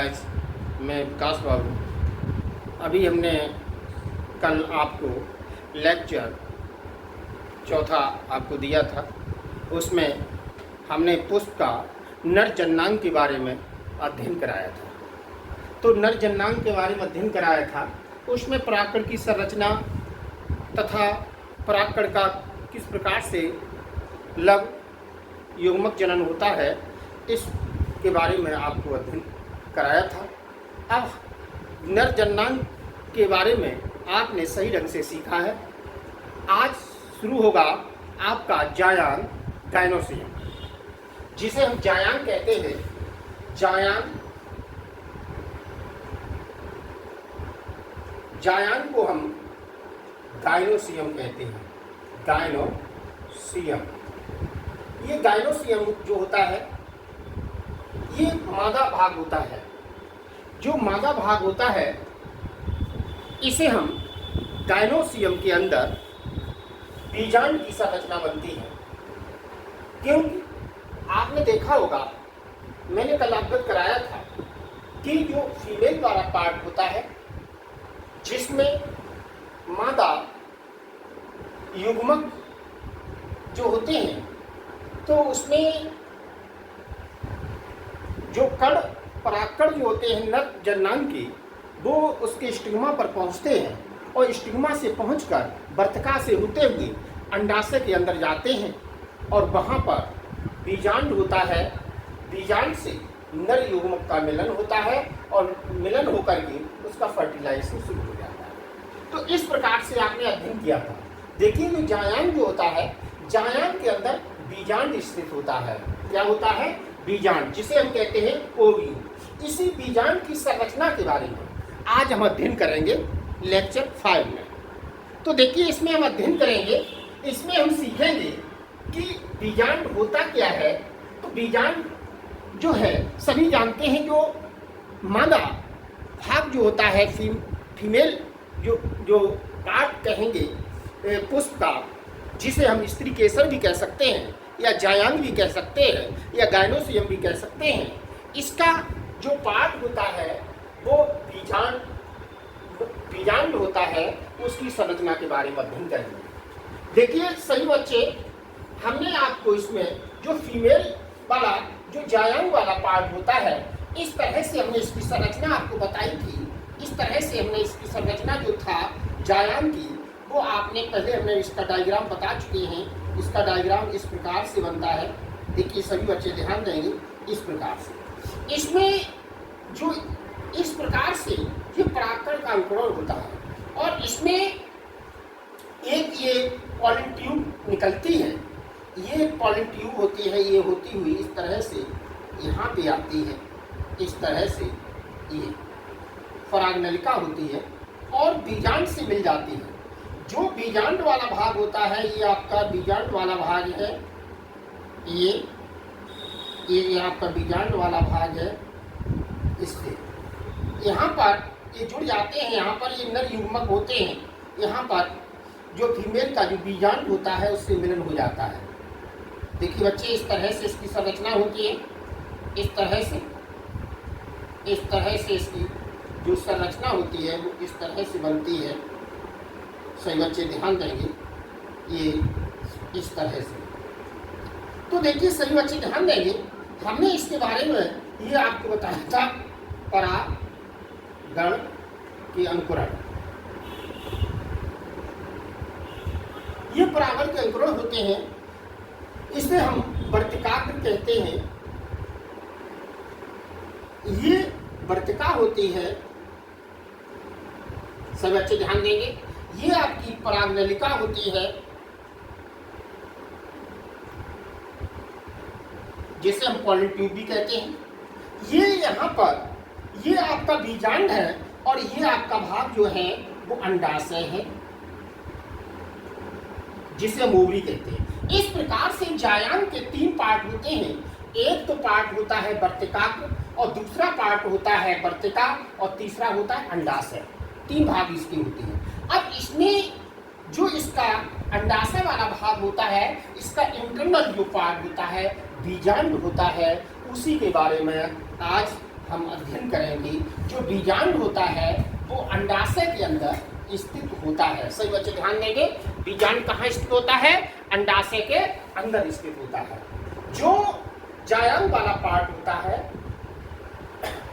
Maths. मैं विकास बाबू। अभी हमने कल आपको लेक्चर चौथा आपको दिया था, उसमें हमने पुष्प का नर जननांग के बारे में अध्ययन कराया था। तो नर जननांग के बारे में अध्ययन कराया था, उसमें परागकण की संरचना तथा परागकण का किस प्रकार से लव युग्मक जनन होता है, इसके बारे में आपको अध्ययन कराया था। अब नर जननांग के बारे में आपने सही ढंग से सीखा है। आज शुरू होगा आपका जायांग गायनोसियम, जिसे हम जायांग कहते हैं। जायांग को हम गायनोसियम कहते हैं। गायनोसियम, ये गायनोसियम जो होता है, ये मादा भाग होता है। जो मादा भाग होता है, इसे हम गायनोसियम के अंदर बीजांड की संरचना बनती है। क्योंकि आपने देखा होगा, मैंने कल अवगत कराया था कि जो फीमेल वाला पार्ट होता है, जिसमें मादा युग्मक जो होते हैं, तो उसमें जो परागकण जो होते हैं नर जननांग के, वो उसके स्टिग्मा पर पहुंचते हैं और स्टिग्मा से पहुंचकर वर्तिका से होते हुए अंडाशय के अंदर जाते हैं और वहां पर बीजांड होता है। बीजांड से नर युग्मक का मिलन होता है और मिलन होकर के उसका फर्टिलाइजेशन शुरू हो जाता है। तो इस प्रकार से आपने अध्ययन किया था। देखिए, जो जायांग जो होता है, जायांग के अंदर बीजांड स्थित होता है। क्या होता है? बीजांड, जिसे हम कहते हैं ओव्यूल। इसी बीजांड की संरचना के बारे में आज हम अध्ययन करेंगे लेक्चर 5 में। तो देखिए, इसमें हम अध्ययन करेंगे, इसमें हम सीखेंगे कि बीजांड होता क्या है। तो बीजांड जो है, सभी जानते हैं, जो मादा भाग जो होता है, फीमेल जो पार्ट कहेंगे पुष्प का, जिसे हम स्त्री केसर भी कह सकते हैं या जायांग भी कह सकते हैं या गायनोसियम भी कह सकते हैं, इसका जो पार्ट होता है वो बीजांड होता है। उसकी संरचना के बारे में अध्ययन करेंगे। देखिए सही बच्चे, हमने आपको इसमें जो फीमेल वाला जो जायांग वाला पार्ट होता है, इस तरह से हमने इसकी संरचना आपको बताई थी। इस तरह से हमने इसकी संरचना जो था जायांग की, वो आपने पहले हमने इसका डायग्राम बता चुके हैं। इसका डायग्राम इस प्रकार से बनता है। देखिए सभी बच्चे ध्यान देंगे, इस प्रकार से। इसमें जो इस प्रकार से ये परागकण का अंकुरण होता है और इसमें एक ये पॉलन ट्यूब निकलती है। ये पॉलन ट्यूब होती है, ये होती हुई इस तरह से यहाँ पे आती है। इस तरह से ये परागनलिका होती है और बीजांड से मिल जाती है। जो बीजांड वाला भाग होता है, ये आपका बीजांड वाला भाग है। ये आपका बीजांड वाला भाग है। इससे यहाँ पर ये जुड़ जाते हैं, यहाँ पर ये नर युग्मक होते हैं। यहाँ पर जो फीमेल का जो बीजांड होता है, उससे मिलन हो जाता है। देखिए बच्चे, इस तरह से इसकी संरचना होती है। इस तरह से इसकी जो संरचना होती है वो इस तरह से बनती है। सही बच्चे ध्यान देंगे, ये इस तरह से। तो देखिए सही बच्चे ध्यान देंगे, हमने इसके बारे में ये आपको बताया था, परागण के अंकुरण। ये परागण के अंकुरण होते हैं, इसे हम वर्तिकाग्र कहते हैं। ये वर्तिका होती है। सब बच्चे ध्यान देंगे, ये आपकी परागनलिका होती है, जिसे हम पॉलन ट्यूब भी कहते हैं। ये यहाँ पर ये आपका बीजांड है और ये आपका भाग जो है वो अंडाशय है, जिसे हम ओवरी कहते हैं। इस प्रकार से जायांग के 3 पार्ट होते हैं। एक तो पार्ट होता है वर्तिकाग्र और दूसरा पार्ट होता है वर्तिका और तीसरा होता है अंडाशय। 3 भाग इसके होते हैं। अब इसमें जो इसका अंडाशय वाला भाग होता है, इसका इंटरनल जो पार्ट होता है, बीजांड होता है, उसी के बारे में आज हम अध्ययन करेंगे जो बीजांड होता है वो अंडाशय के अंदर स्थित होता है। सही बच्चे ध्यान देंगे, बीजांड कहाँ स्थित होता है? अंडाशय के अंदर स्थित होता है। जो जायंग वाला पार्ट होता है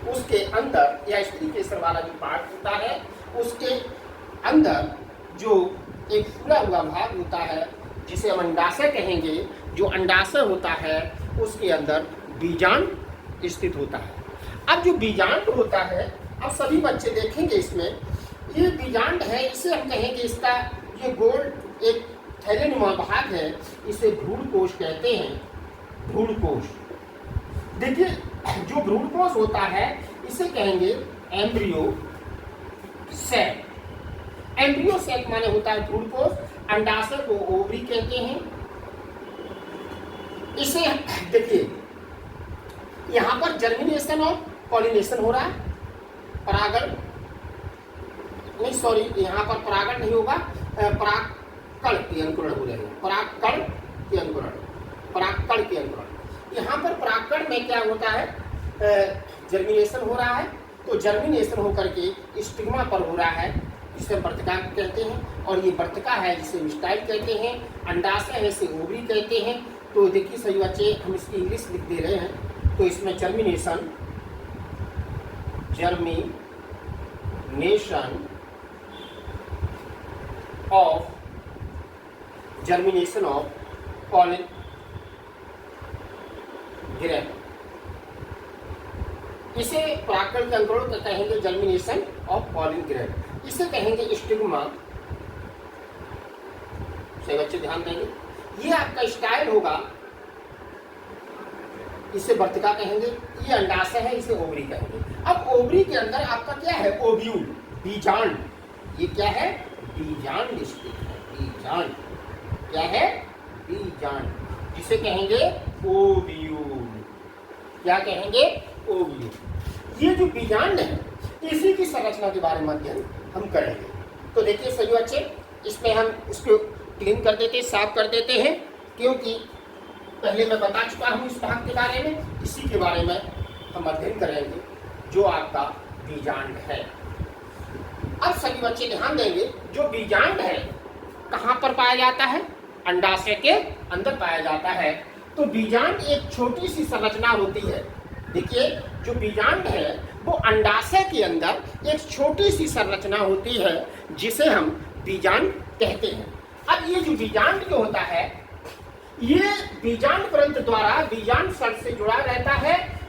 उसके अंदर, या स्त्री केसर वाला जो पार्ट होता है उसके अंदर जो एक फूला हुआ भाग होता है जिसे हम अंडाशय कहेंगे, जो अंडाशय होता है उसके अंदर बीजांड स्थित होता है। अब जो बीजांड होता है, अब सभी बच्चे देखेंगे इसमें, ये बीजांड है, इसे हम कहेंगे, इसका ये गोल एक थैलेनुमा भाग है, इसे भ्रूणकोश कहते हैं। भ्रूणकोश, देखिए जो भ्रूणकोश होता है इसे कहेंगे एम्ब्रियो सेक। एम्ब्रियो सेक माने होता है भ्रूणकोश, अंडाशय को ओवरी कहते हैं। इसे देखिए यहाँ पर जर्मिनेशन और पॉलिनेशन हो रहा है, परागण नहीं, सॉरी यहाँ पर परागण नहीं होगा, परागकण के अंकुरण हो रहे हैं, परागकण के अंकुरण, परागकण के अंकुरण। यहाँ पर परागकण में क्या होता है, जर्मिनेशन हो रहा है, तो जर्मिनेशन होकर के स्टिग्मा पर हो रहा है, जिसे वर्तिका कहते हैं, और ये वर्तिका है जिसे मिस्टाइल कहते हैं, अंडाशय है इसे ओवरी कहते हैं। तो देखिए सही बच्चे, हम इसकी इंग्लिश लिख दे रहे हैं, तो इसमें जर्मिनेशन ऑफ पॉलिन ग्रेन, इसे परागकण के अंकुरण को कहेंगे जर्मिनेशन ऑफ पॉलिन ग्रेन, इसे कहेंगे स्टिग्मा। सही बच्चे ध्यान देंगे, ये आपका स्टाइल होगा, इसे वर्तिका कहेंगे, ये अंडाशय है इसे ओवरी कहेंगे। अब ओवरी के अंदर आपका क्या है, ओव्यूल, बीजांड। ये क्या है, बीजांड स्थित है, बीजांड क्या है, बीजांड, जिसे कहेंगे ओव्यूल। क्या कहेंगे, ओव्यूल। ये जो बीजांड है इसी की संरचना के बारे में अध्ययन हम करेंगे। तो देखिए सही बच्चे, इसमें हम इसको क्लीन कर देते हैं, साफ कर देते हैं, क्योंकि पहले मैं बता चुका हूँ इस भाग के बारे में, इसी के बारे में हम अध्ययन करेंगे जो आपका बीजांड है। अब सभी बच्चे ध्यान देंगे, जो बीजांड है कहाँ पर पाया जाता है, अंडाशय के अंदर पाया जाता है। तो बीजांड एक छोटी सी संरचना होती है। देखिए जो बीजांड है वो अंडाशय के अंदर एक छोटी सी संरचना होती है जिसे हम बीजांड कहते हैं। अब ये जो बीजांड जो होता है, ये बीजांड ग्रंथ द्वारा बीजांड सल से जुड़ा रहता है,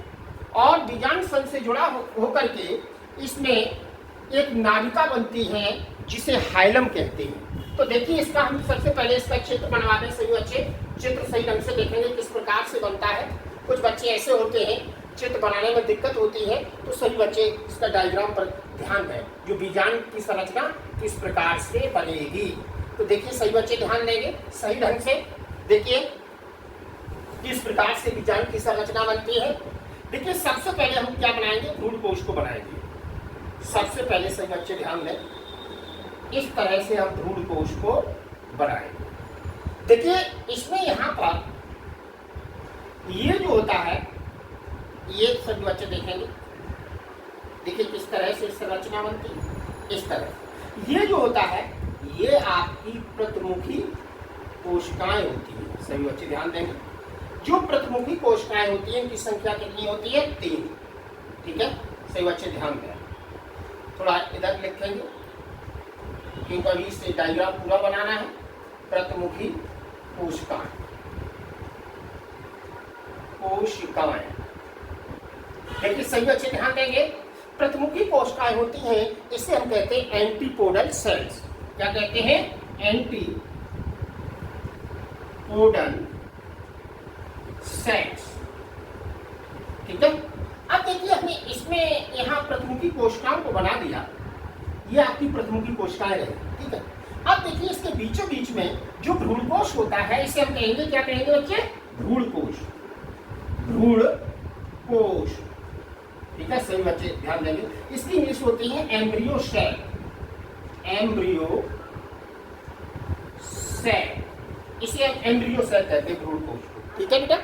और बीजांड सल से जुड़ा होकर के इसमें एक नालिका बनती है जिसे हाइलम कहते हैं। तो देखिए इसका हम सबसे पहले इसका चित्र बनवा दें। सही बच्चे चित्र सही ढंग से देखेंगे किस प्रकार से बनता है। कुछ बच्चे ऐसे होते हैं चित्र बनाने में दिक्कत होती है, तो सभी बच्चे इसका डायग्राम पर ध्यान दें, जो बीजांड की संरचना किस प्रकार से बनेगी। तो देखिए सही बच्चे ध्यान देंगे सही ढंग से, देखिए किस प्रकार से बीजांड की संरचना बनती है। देखिए सबसे पहले हम क्या बनाएंगे, भ्रूणकोश को बनाएंगे। सबसे पहले सही बच्चे ध्यान दें, इस तरह से हम भ्रूणकोश को बनाएंगे। देखिए इसमें यहाँ पर ये जो होता है, ये सभी बच्चे देखेंगे, देखिए किस तरह से संरचना बनती है। इस तरह ये जो होता है ये आपकी प्रतिमुखी कोशिकाएं होती है। सभी बच्चे ध्यान देंगे, जो प्रतिमुखी कोशिकाएं होती हैं इनकी संख्या कितनी होती है, 3। ठीक है, सही बच्चे ध्यान दें। थोड़ा इधर लिखेंगे क्योंकि अभी इसे डायग्राम पूरा बनाना है। प्रतिमुखी कोशिकाएं, कोशिकाएं, देखिए सही बच्चे ध्यान देंगे, प्रतिमुखी कोशिकाएं होती हैं, इसे हम कहते हैं एंटीपोडल सेल्स। क्या कहते हैं, एंटीपोडल सेल्स। ठीक है, अब देखिए हमने इसमें यहाँ प्रतिमुखी कोशिकाओं को बना दिया, ये आपकी प्रतिमुखी कोशिकाएं रही। ठीक है, अब देखिए इसके बीचों बीच में जो भ्रूणकोश होता है इसे हम कहेंगे, क्या कहेंगे बच्चे, भ्रूणकोश। भ्रूणकोश, ठीक है, सही बच्चे ध्यान देंगे। इसकी इंग्लिश होती है एम्ब्रियो सेल। एम्ब्रियो सेल, इसे हम एम्ब्रियो सेल कहते हैं भ्रूणकोश को। ठीक है बेटा,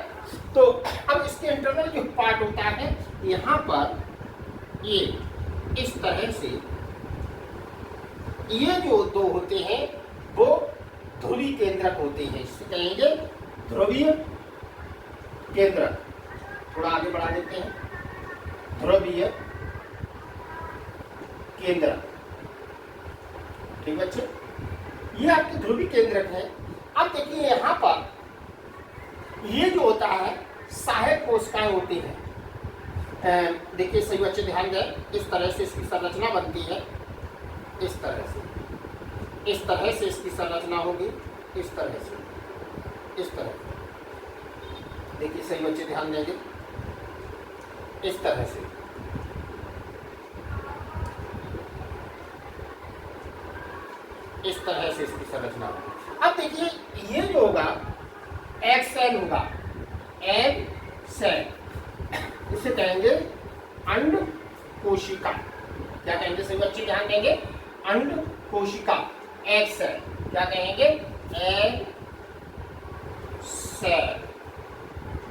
तो अब इसके इंटरनल जो पार्ट होता है, यहाँ पर ये इस तरह से ये जो दो होते हैं वो ध्रुवी केंद्रक होते हैं, इससे कहेंगे ध्रुवीय केंद्रक। थोड़ा आगे बढ़ा देते हैं, ध्रुवीय केंद्रक। ठीक बच्चे, ये आपके ध्रुवी केंद्रक है। अब देखिए यहाँ पर ये जो होता है सहायक कोशिकाएं होती हैं। देखिए सही बच्चे ध्यान दें, इस तरह से इसकी संरचना बनती है, इस तरह से इसकी संरचना होगी, इस तरह से, इस तरह। देखिए सही बच्चे ध्यान देंगे, इस तरह से। इस तरह से इसकी संरचना होगी। अब देखिए ये जो होगा एग सेल होगा, एग सेल, इसे कहेंगे अंड कोशिका। क्या कहेंगे सभी बच्चे ध्यान देंगे, अंड कोशिका, एग सेल। क्या कहेंगे, एग सेल,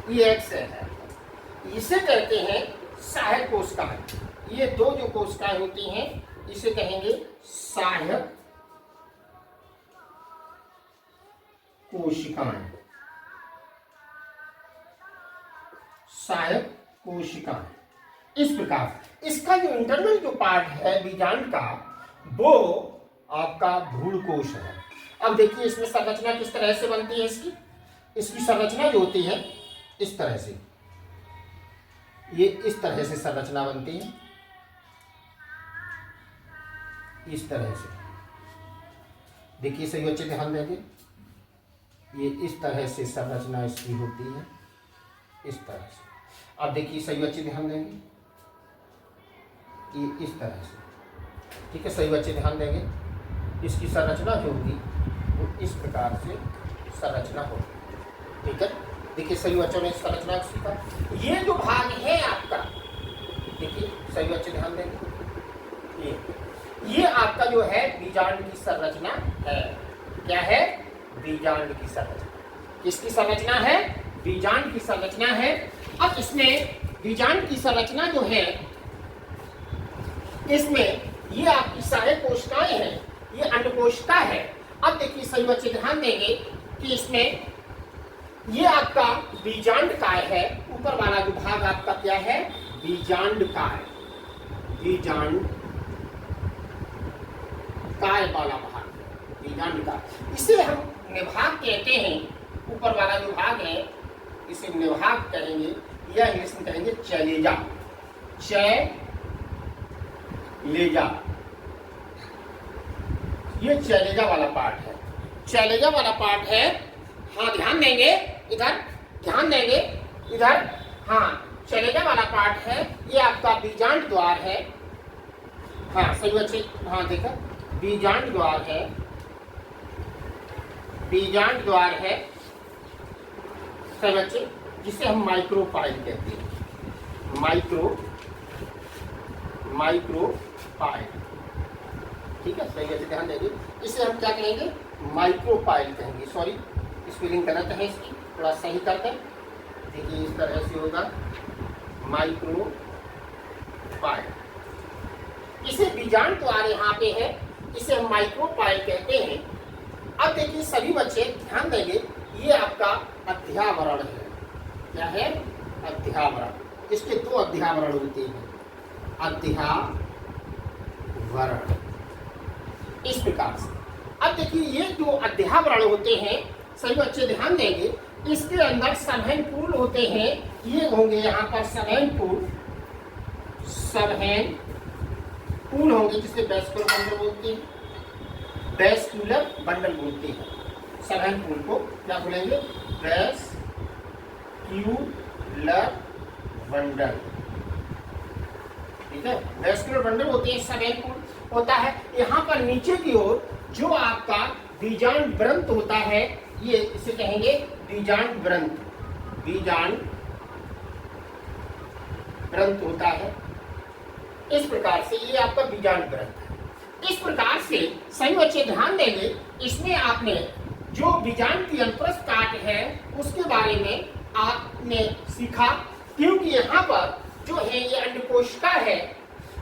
ये एग सेल है। इसे कहते हैं सहायक कोशिकाएं। ये दो जो कोशिकाएं होती हैं इसे कहेंगे सहायक कोशिकाएं, सहायक कोशिकाएं। इस प्रकार इसका जो इंटरनल जो पार्ट है बीजांड का वो आपका भ्रूण कोश है। अब देखिए इसमें संरचना किस तरह से बनती है, इसकी संरचना जो होती है इस तरह से, ये इस तरह से संरचना बनती है, इस तरह से। देखिए सही बच्चे ध्यान देंगे, ये इस तरह से संरचना इसकी होती है, इस तरह से। अब देखिए सही बच्चे ध्यान देंगे, ये इस तरह से। ठीक है, सही बच्चे ध्यान देंगे, इसकी संरचना जो होगी वो इस प्रकार से संरचना होगी। ठीक है, देखिए सही बच्चों ने संरचना सीखा। ये जो भाग है आपका, देखिए सही बच्चे ध्यान देंगे, ये आपका जो है बीजांड की संरचना है। क्या है, बीजांड की संरचना। किसकी संरचना है, बीजांड की संरचना है। अब इसमें बीजांड की संरचना जो है इसमें ये आपकी सहायक कोशिकाएं हैं, ये अंडकोशिका है। अब देखिए सही बच्चे ध्यान देंगे कि इसमें ये आपका बीजांड काय है, ऊपर वाला जो भाग आपका क्या है, बीजांड काय, बीजांड काय वाला भाग, बीजांड काय। इसे हम निभाग कहते हैं। ऊपर वाला जो भाग है इसे निभाग कहेंगे, या इंग्लिश में कहेंगे चैलेजा, चैलेजा। ये चैलेजा वाला पार्ट है, चैलेजा वाला पार्ट है। हाँ ध्यान देंगे, इधर ध्यान देंगे, इधर। हाँ, चैलेजा वाला पार्ट है, ये आपका बीजांड द्वार है। हाँ सही बच्चे, हाँ देखो बीजांड द्वार है, बीजांड द्वार है सही बच्चे, जिसे हम माइक्रोपाइल कहते हैं, माइक्रोपाइल। ठीक है, सही बच्चे ध्यान देंगे, इसे हम क्या कहेंगे, माइक्रोपाइल कहेंगे। सॉरी स्पेलिंग गलत है इसकी, थोड़ा सही करते हैं। देखिए इस तरह से होगा माइक्रोपाइल। इसे बीजांड द्वार यहाँ पे है, इसे हम माइक्रोपाइल कहते हैं। अब देखिए सभी बच्चे ध्यान देंगे, ये आपका अध्यावरण है। क्या है, अध्यावरण। इसके दो अध्यावरण होते हैं, अध्यावरण, इस प्रकार से। अब देखिए ये जो अध्यावरण होते हैं सभी बच्चे ध्यान देंगे, इसके अंदर सबहेन पूल होते हैं। ये होंगे यहाँ पर सबहेन पूल, सबहेन पूल होंगे, जिसे वेस्कुलर बंडल बोलते हैं, वेस्कुलर बंडल बोलते हैं। सबहेन पूल को क्या बोलेंगे, वेस्क्यूलर बंडल। ठीक है, वेस्कुलर बंडल होते हैं, सबहेन पूल होता है। यहाँ पर नीचे की ओर जो आपका बीजांड ग्रंथ होता है, ये इसे कहेंगे बीजांड ग्रंथ, बीजांड ग्रंथ होता है। इस प्रकार से ये आपका बीजांड ग्रंथ है। इस प्रकार से सही बच्चे ध्यान देंगे, इसमें आपने जो बीजांड की अनुप्रस्थ काट है उसके बारे में आपने सीखा, क्योंकि यहाँ पर जो है ये अंडकोशिका है,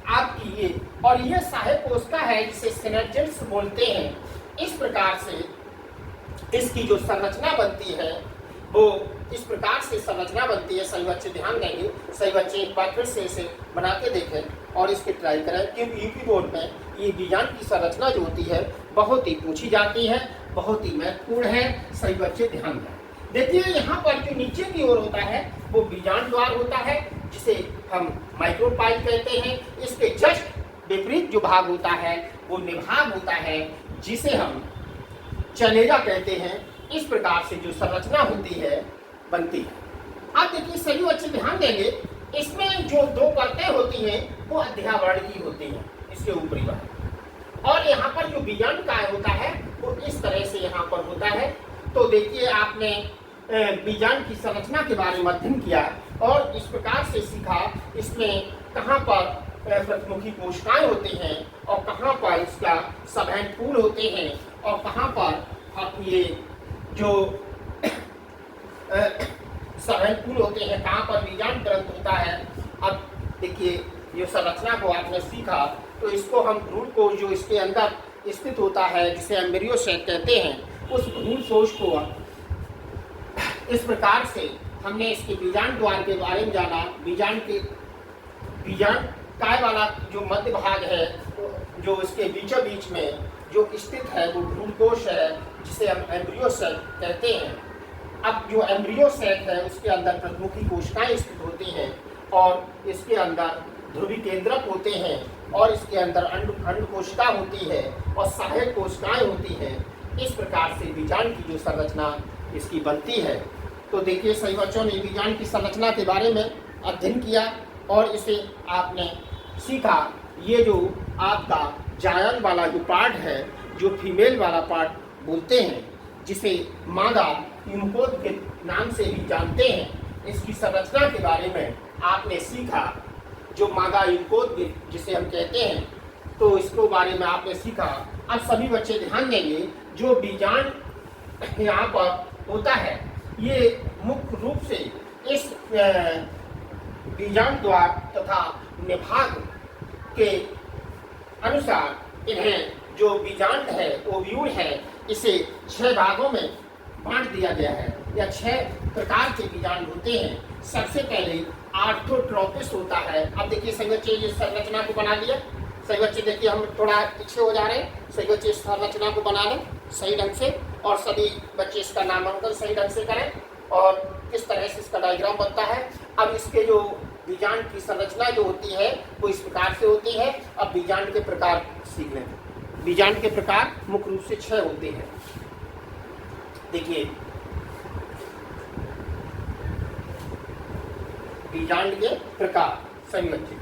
आपकी ये, और ये सहायक कोशिका है जिसे सिनर्जिड्स बोलते हैं। इस प्रकार से इसकी जो संरचना बनती है वो इस प्रकार से संरचना बनती है। सही बच्चे ध्यान देंगे, सही बच्चे एक बार फिर से इसे बना के देखें और इसके ट्राई करें, क्योंकि यूपी बोर्ड में ये बीजांड की संरचना जो होती है बहुत ही पूछी जाती है, बहुत ही महत्वपूर्ण है। सही बच्चे ध्यान दें। देखिए यहाँ पर जो नीचे की ओर होता है वो बीजांड द्वार होता है, जिसे हम माइक्रोपाइल कहते हैं। इसके जस्ट विपरीत जो भाग होता है वो निभाग होता है, जिसे हम चनेरा कहते हैं। इस प्रकार से जो संरचना होती है बनती है। अब देखिए सभी बच्चे ध्यान देंगे, इसमें जो दो परतें होती हैं वो अध्यावरण की होती हैं, इसके ऊपरी भाग, और यहाँ पर जो बीजांड काय होता है वो इस तरह से यहाँ पर होता है। तो देखिए आपने बीजांड की संरचना के बारे में अध्ययन किया और इस प्रकार से सीखा इसमें कहाँ पर प्रतिमुखी कोशिकाएं होती हैं और कहाँ पर इसका सभैंतपूल होते हैं और कहाँ पर ये जो सभैंतपूल होते हैं, कहाँ पर बीजांड ग्रंथ होता है। अब देखिए ये संरचना को आपने सीखा, तो इसको हम भ्रूण कोश जो इसके अंदर स्थित होता है जिसे एम्ब्रियो सेक कहते हैं, उस भ्रूण कोश को इस प्रकार से हमने इसके बीजांड द्वार के बारे में जाना। बीजांड काय वाला जो मध्य भाग है जो इसके बीचों बीच में जो स्थित है वो भ्रूण कोश है, जिसे हम एम्ब्रियो सेक कहते हैं। अब जो एम्ब्रियो सेक है उसके अंदर प्रतिमुखी कोशिकाएं स्थित होती हैं और इसके अंदर ध्रुवी केंद्रक होते हैं और इसके अंदर अंड कोशिका होती है और सहायक कोशिकाएं होती हैं। इस प्रकार से बीजांड की जो संरचना इसकी बनती है। तो देखिए सही बच्चों ने बीजांड की संरचना के बारे में अध्ययन किया और इसे आपने सीखा। ये जो आपका जायन वाला जो पार्ट है, जो फीमेल वाला पार्ट बोलते हैं, जिसे मादा यूनिकोड के नाम से भी जानते हैं, इसकी संरचना के बारे में आपने सीखा। जो मादा यूनिकोड जिसे हम कहते हैं, तो इसको बारे में आपने सीखा। अब सभी बच्चे ध्यान देंगे, जो बीजांड यहाँ पर होता है ये मुख्य रूप से इस बीजांड द्वार तथा निभाग के अनुसार इन्हें जो बीजांड है ओव्यूल है, इसे 6 भागों में बांट दिया गया है या 6 प्रकार के बीजांड होते हैं। सबसे पहले आर्थोट्रोपिस होता है। अब देखिए सही बच्चे ये संरचना को बना लिया। सही बच्चे देखिए हम थोड़ा पीछे हो जा रहे हैं। सही बच्चे इस संरचना को बना लें सही ढंग से और सभी बच्चे इसका नामांकन सही ढंग से करें और किस तरह से इसका डायग्राम बनता है। अब इसके जो बीजांड की संरचना जो होती है वो इस प्रकार से होती है। अब बीजांड के प्रकार सीख लें। बीजांड के प्रकार मुख्य रूप से 6 होते हैं। देखिए बीजांड के प्रकार सही बच्चे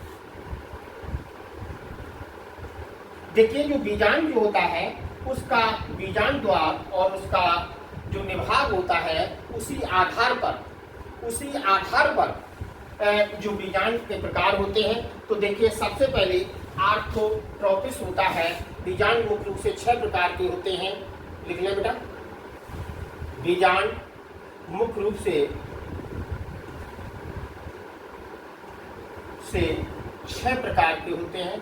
देखिए, जो बीजांड जो होता है उसका बीजांड द्वार और उसका जो निभाग होता है उसी आधार पर जो बीजांड के प्रकार होते हैं। तो देखिए सबसे पहले आर्थोट्रोपिस होता है। बीजांड मुख्य रूप से 6 प्रकार के होते हैं। लिख लें बेटा, बीजांड मुख्य रूप से 6 प्रकार के होते हैं।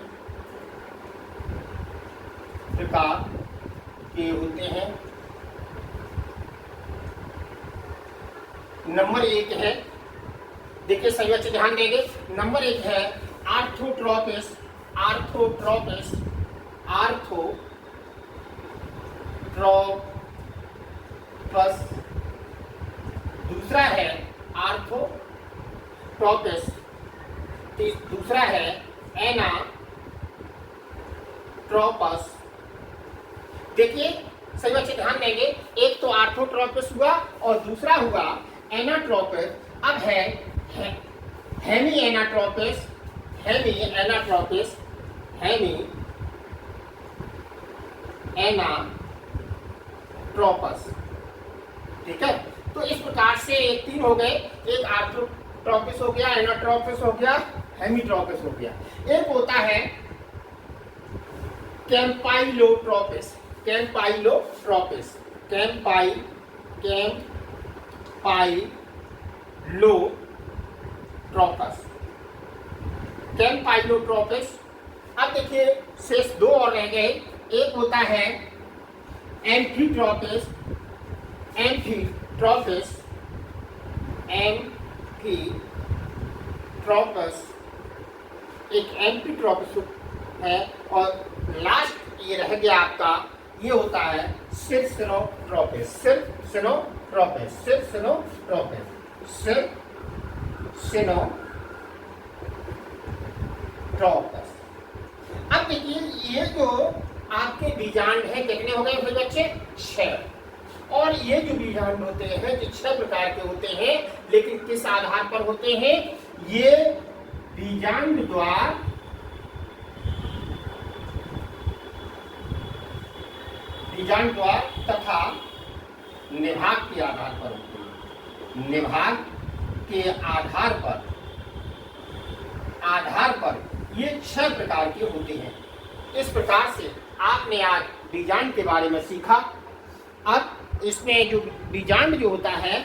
नंबर 1 है, देखिए सही बच्चे ध्यान देंगे। नंबर 1 है आर्थोट्रोपिस। दूसरा है आर्थोट्रोपिस। दूसरा है एनाट्रोपस। देखिए सही बच्चे ध्यान देंगे, एक तो आर्थोट्रोपिस हुआ और दूसरा हुआ एनाट्रोपिस। अब है हेमी एनाट्रोपस। ठीक है, तो इस प्रकार से 3 हो गए। एक आर्थोट्रोपिस हो गया, एनाट्रोपस हो गया, हेमीट्रोपस हो गया। एक होता है कैम्पाइलोट्रोपिस। कैम्पाइलोट्रोपिस अब देखिए शेष दो और रह गए। एक होता है एम्फीट्रोपिस, एम्फीट्रोपिस, एम्फीट्रोपस, एक एम्फीट्रोपिस है, और लास्ट ये रह गया आपका, ये होता है सिरसिनोट्रोपिस, सिरसिनोट्रोपिस, सिरसिनोट्रोपिस, सिरसिनोट्रोपस। अब देखिए ये जो आपके बीजांड हैं कितने हो गए फिर बच्चे? 6। और ये जो बीजांड होते हैं जो 6 प्रकार के होते हैं, लेकिन किस आधार पर होते हैं? ये बीजांड द्वार तथा निभाग के आधार पर होते हैं। निभाग के आधार पर ये 6 प्रकार के होते हैं। इस प्रकार से आपने आज बीजांड के बारे में सीखा। अब इसमें जो बीजांड जो होता है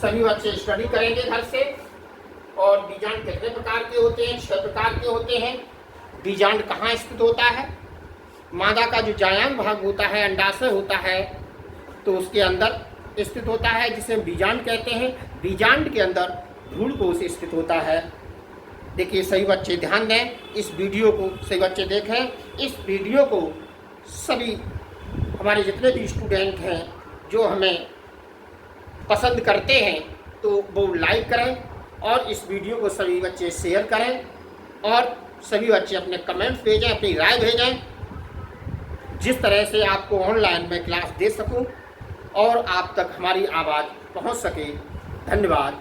सभी बच्चे स्टडी करेंगे घर से। और बीजांड कितने प्रकार के होते हैं? 6 प्रकार के होते हैं। बीजांड कहाँ स्थित होता है? मादा का जो जायांग भाग होता है, अंडाशय होता है, तो उसके अंदर स्थित होता है, जिसे हम बीजांड कहते हैं। बीजांड के अंदर भ्रूणकोश स्थित होता है। देखिए सभी बच्चे ध्यान दें, इस वीडियो को सभी बच्चे देखें। इस वीडियो को सभी हमारे जितने भी स्टूडेंट हैं जो हमें पसंद करते हैं तो वो लाइक करें, और इस वीडियो को सभी बच्चे शेयर करें, और सभी बच्चे अपने कमेंट्स भेजें, अपनी राय भेजें, जिस तरह से आपको ऑनलाइन में क्लास दे सकूं और आप तक हमारी आवाज़ पहुंच सके। धन्यवाद।